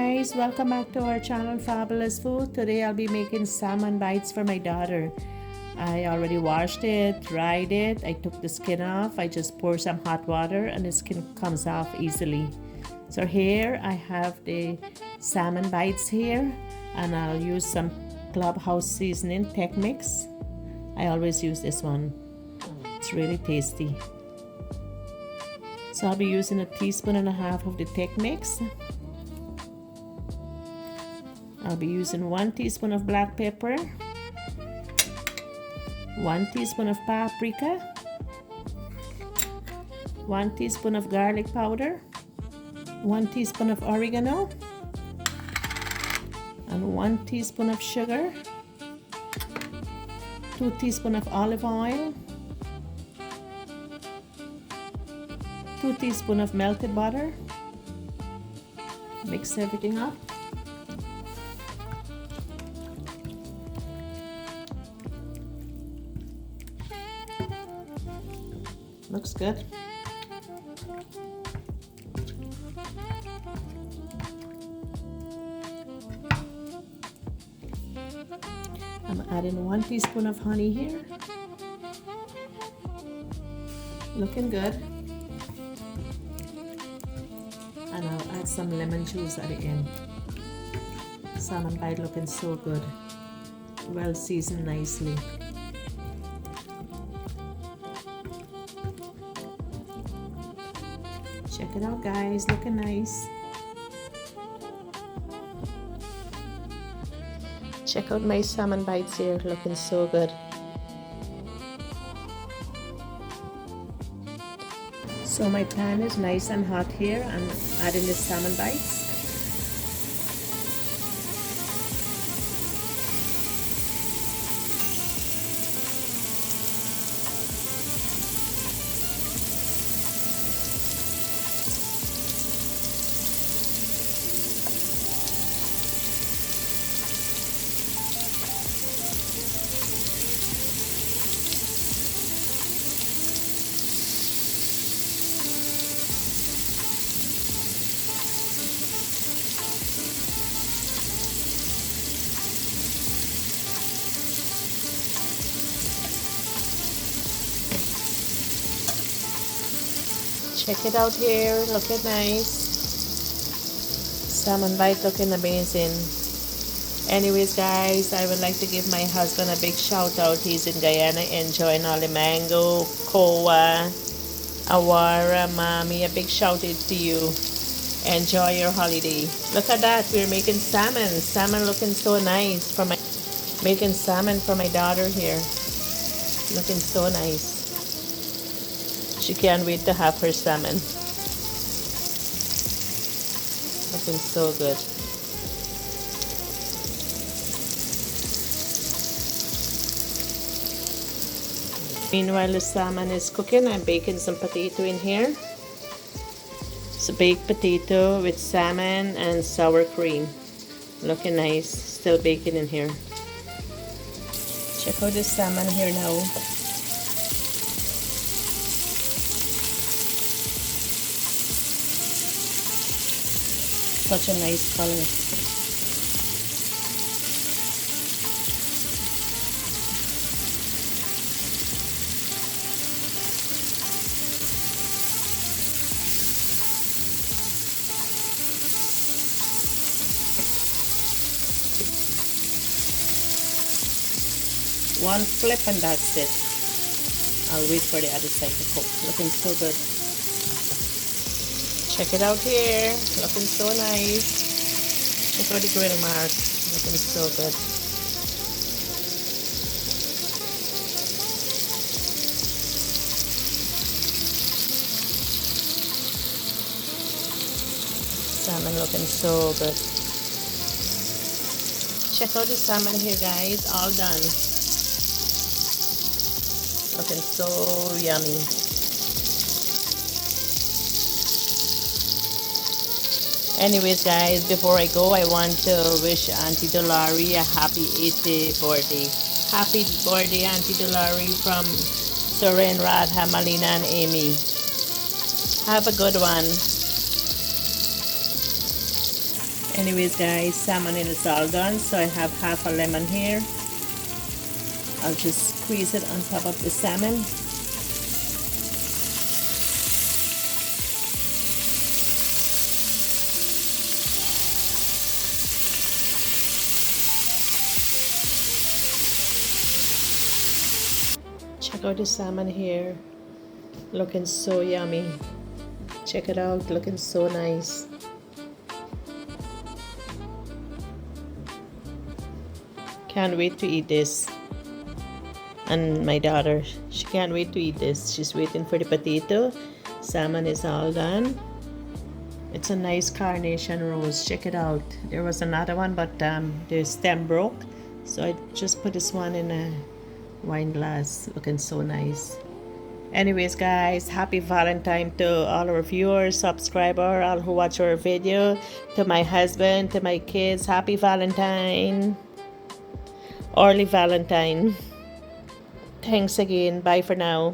guys, welcome back to our channel Fabulous Food. Today I'll be making salmon bites for my daughter. I already washed it, dried it, I took the skin off, I just pour some hot water and the skin comes off easily. So here I have the salmon bites here, and I'll use some Clubhouse seasoning tech mix. I always use this one. It's really tasty. So I'll be using 1.5 teaspoons of the tech mix. I'll be using 1 teaspoon of black pepper, 1 teaspoon of paprika, 1 teaspoon of garlic powder, 1 teaspoon of oregano, and 1 teaspoon of sugar, 2 teaspoons of olive oil, 2 teaspoons of melted butter. Mix everything up. Looks good. I'm adding 1 teaspoon of honey here. Looking good. And I'll add some lemon juice at the end. Salmon bite looking so good. Well seasoned nicely. Check it out, guys, looking nice. Check out my salmon bites here, looking so good. So my pan is nice and hot here. I'm adding the salmon bites. Check it out here, looking nice. Salmon bite looking amazing. Anyways, guys, I would like to give my husband a big shout out. He's in Guyana enjoying all the mango, koa, awara, mami. A big shout out to you. Enjoy your holiday. Look at that, we're making salmon. Salmon looking so nice. Making salmon for my daughter here. Looking so nice. She can't wait to have her salmon. Looking so good. Meanwhile, the salmon is cooking. I'm baking some potato in here. It's a baked potato with salmon and sour cream. Looking nice. Still baking in here. Check out the salmon here now. Such a nice color. One flip and that's it. I'll wait for the other side to cook. Looking so good. Check it out here, looking so nice. Check out the grill marks, looking so good. Salmon looking so good. Check out the salmon here, guys, all done. Looking so yummy. Anyways, guys, before I go, I want to wish Auntie Dolari a happy 80th birthday. Happy birthday, Auntie Dolari, from Soren, Radha, Malina, and Amy. Have a good one. Anyways guys, salmon is all done, so I have half a lemon here. I'll just squeeze it on top of the salmon. Check out the salmon here, looking so yummy. Check it out, looking so nice. Can't wait to eat this. And my daughter, she can't wait to eat this. She's waiting for the potato. Salmon is all done. It's a nice carnation rose. Check it out. There was another one, but the stem broke, so I just put this one in a wine glass. Looking so nice. Anyways guys, happy Valentine to all our viewers, subscribers, all who watch our video, to my husband, to my kids. Happy Valentine. Early Valentine. Thanks again. Bye for now.